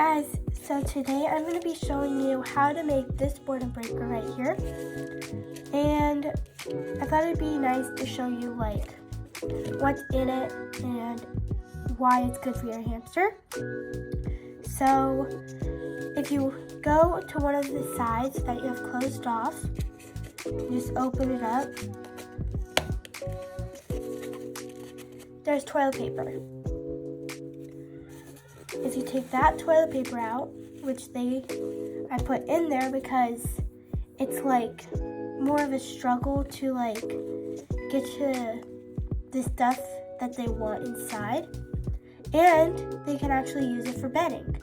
Guys, so today I'm going to be showing you how to make this boredom breaker right here. And I thought it'd be nice to show you like what's in it and why it's good for your hamster. So if you go to one of the sides that you have closed off, just open it up. There's toilet paper. If you take that toilet paper out, which I put in there because it's like more of a struggle to like get to the stuff that they want inside, and they can actually use it for bedding.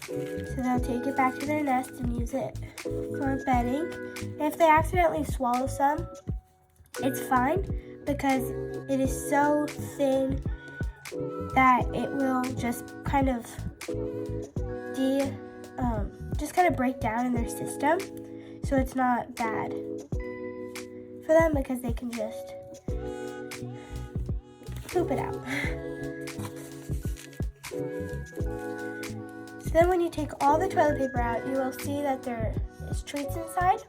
So they'll take it back to their nest and use it for bedding. And if they accidentally swallow some, it's fine because it is so thin that it will just kind of break down in their system. So it's not bad for them because they can just poop it out. So then when you take all the toilet paper out, you will see that there is treats inside.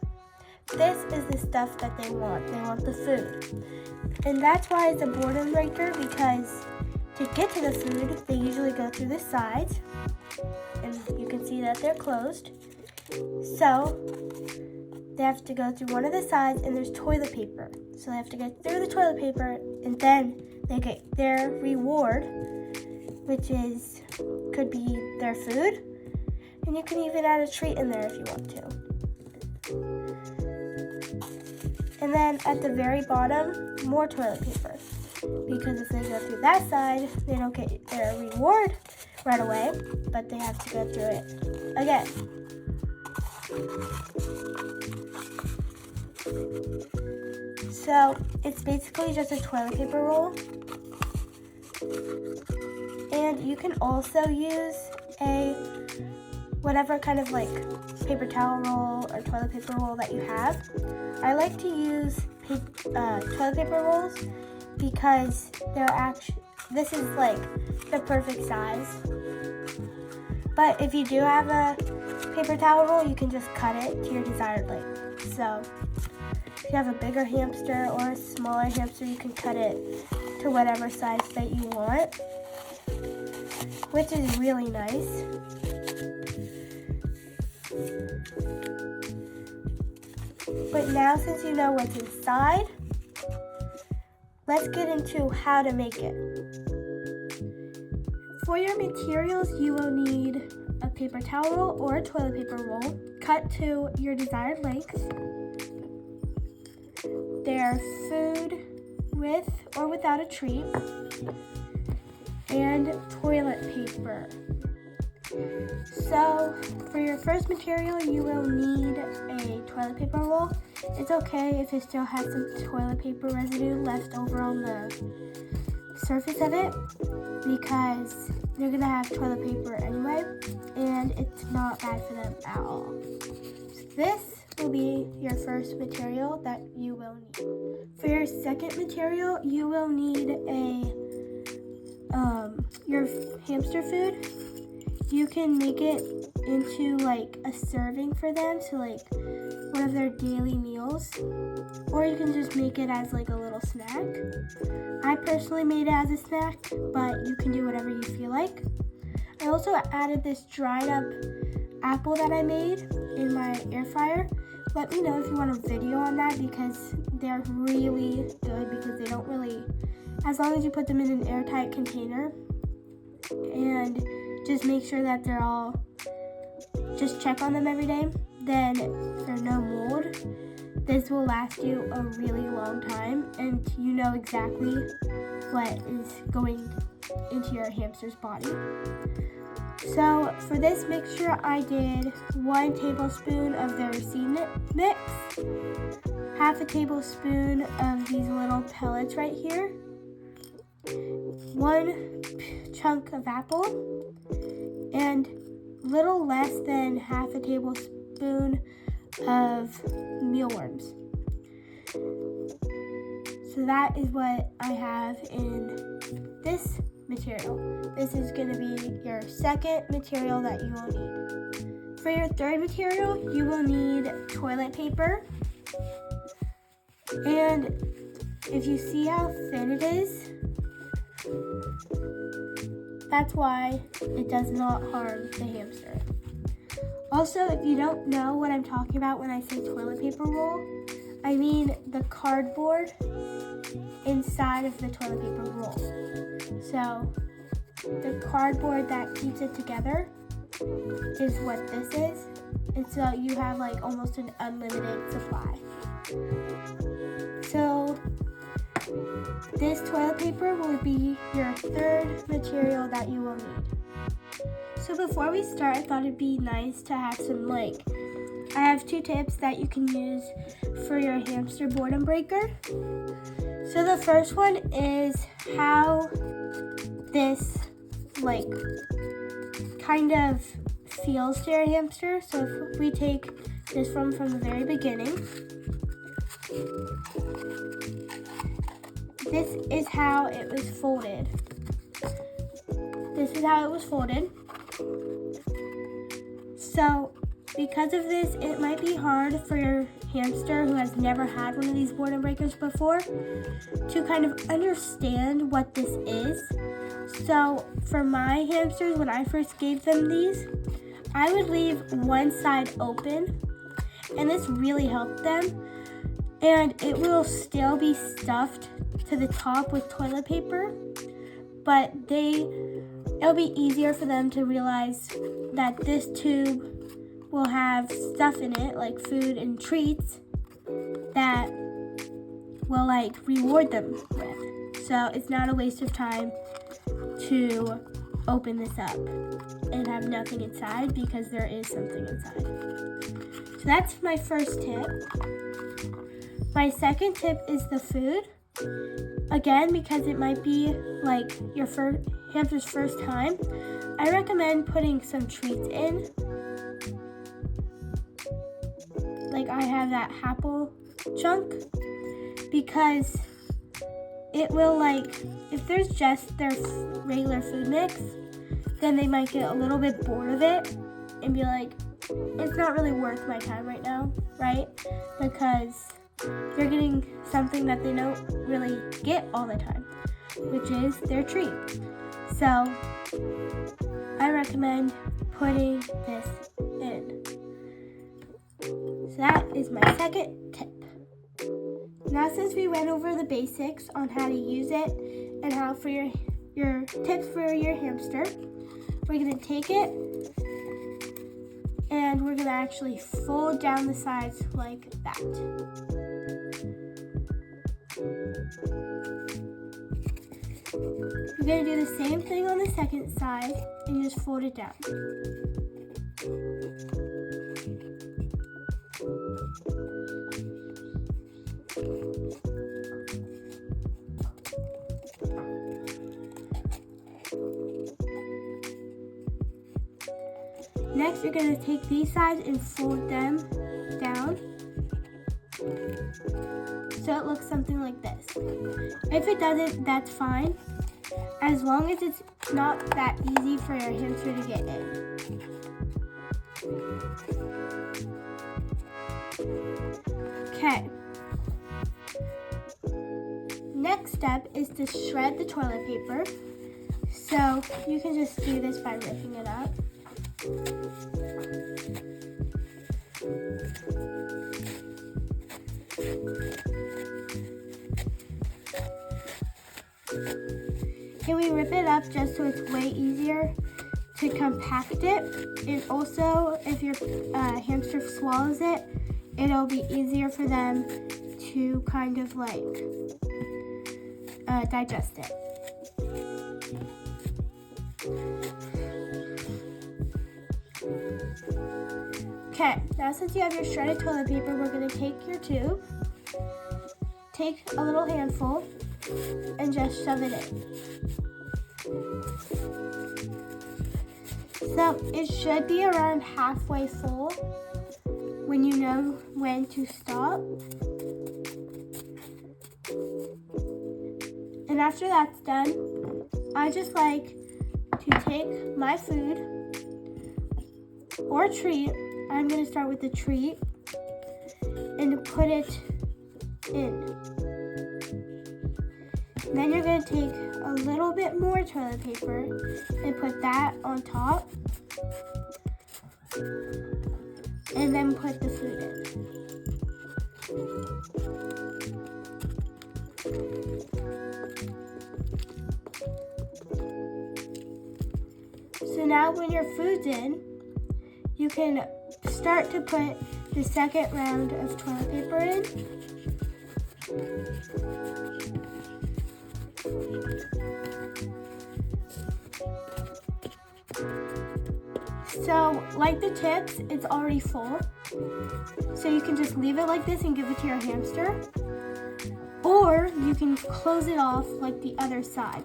This is the stuff that they want. They want the food. And that's why it's a boredom breaker, because to get to the food, they usually go through the sides. And you can see that they're closed. So they have to go through one of the sides, and there's toilet paper. So they have to get through the toilet paper, and then they get their reward, which could be their food. And you can even add a treat in there if you want to. And then at the very bottom, more toilet paper. Because if they go through that side, they don't get their reward right away, but they have to go through it again. So it's basically just a toilet paper roll. And you can also use whatever kind of like paper towel roll or toilet paper roll that you have. I like to use toilet paper rolls because this is like the perfect size. But if you do have a paper towel roll, you can just cut it to your desired length. So if you have a bigger hamster or a smaller hamster, you can cut it to whatever size that you want, which is really nice. But now, since you know what's inside, let's get into how to make it. For your materials, you will need a paper towel roll or a toilet paper roll cut to your desired length. Their food with or without a treat, and toilet paper. So for your first material, you will need a toilet paper roll. It's okay if it still has some toilet paper residue left over on the surface of it, because they're gonna have toilet paper anyway, and it's not bad for them at all. So this will be your first material that you will need. For your second material, you will need your hamster food. You can make it into like a serving for them, so like one of their daily meals, or you can just make it as like a little snack. I personally made it as a snack, but you can do whatever you feel like. I also added this dried up apple that I made in my air fryer. Let me know if you want a video on that, because they're really good, because they don't really, as long as you put them in an airtight container and just make sure that just check on them every day, then there's no mold. This will last you a really long time, and you know exactly what is going into your hamster's body. So for this mixture, I did 1 tablespoon of their seed mix, half a tablespoon of these little pellets right here, 1 chunk of apple, and little less than half a tablespoon of mealworms. So that is what I have in this material. This is going to be your second material that you will need. For your third material, you will need toilet paper. And if you see how thin it is, that's why it does not harm the hamster. Also, if you don't know what I'm talking about when I say toilet paper roll, I mean the cardboard inside of the toilet paper roll. So the cardboard that keeps it together is what this is. And so you have like almost an unlimited supply. So this toilet paper will be your third material that you will need. So before we start, I thought it'd be nice to have some I have 2 tips that you can use for your hamster boredom breaker. So the first one is how this kind of feels to your hamster. So if we take this from the very beginning, this is how it was folded. This is how it was folded. So because of this, it might be hard for your hamster who has never had one of these boredom breakers before to kind of understand what this is. So for my hamsters, when I first gave them these, I would leave one side open, and this really helped them. And it will still be stuffed to the top with toilet paper, but it'll be easier for them to realize that this tube will have stuff in it, like food and treats, that will reward them with. So it's not a waste of time to open this up and have nothing inside, because there is something inside. So that's my first tip. My second tip is the food. Again, because it might be your hamster's first time, I recommend putting some treats in. I have that apple chunk, because it will if there's just their regular food mix, then they might get a little bit bored of it and be like, it's not really worth my time right now, right? Because they're getting something that they don't really get all the time, which is their treat. So I recommend putting this in. So that is my second tip. Now, since we went over the basics on how to use it and how for your tips for your hamster, we're going to take it and we're going to actually fold down the sides like that. We're going to do the same thing on the second side and just fold it down. Next, you're going to take these sides and fold them down so it looks something like this. If it doesn't, that's fine, as long as it's not that easy for your hamster to get in. Okay. Next step is to shred the toilet paper. So you can just do this by ripping it up. Can we rip it up just so it's way easier to compact it? And also, if your hamster swallows it, it'll be easier for them to kind of digest it. Okay, now since you have your shredded toilet paper, we're going to take your tube, take a little handful, and just shove it in. So it should be around halfway full when you know when to stop. And after that's done, I just like to take my food or treat. I'm going to start with the treat and put it in. Then you're going to take a little bit more toilet paper and put that on top. And then put the food in. So now when your food's in, you can start to put the second round of toilet paper in. So, like the tips, it's already full. So you can just leave it like this and give it to your hamster. Or you can close it off like the other side.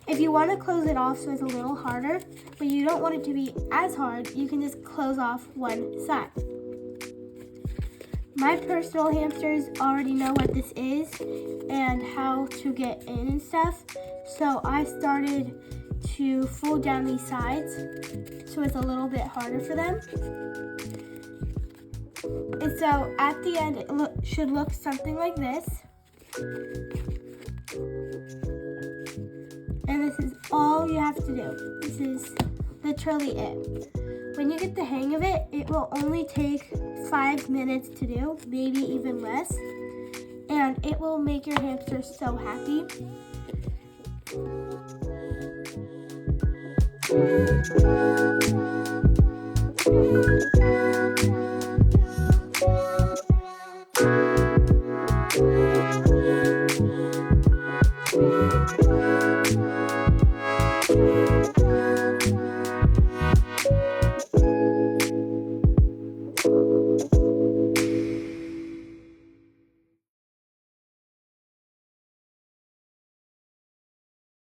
If you want to close it off so it's a little harder, but you don't want it to be as hard, you can just close off one side. My personal hamsters already know what this is and how to get in and stuff. So I started to fold down these sides so it's a little bit harder for them. And so at the end, it should look something like this. And this is all you have to do. This is literally it. When you get the hang of it, it will only take 5 minutes to do, maybe even less. And it will make your hamster so happy.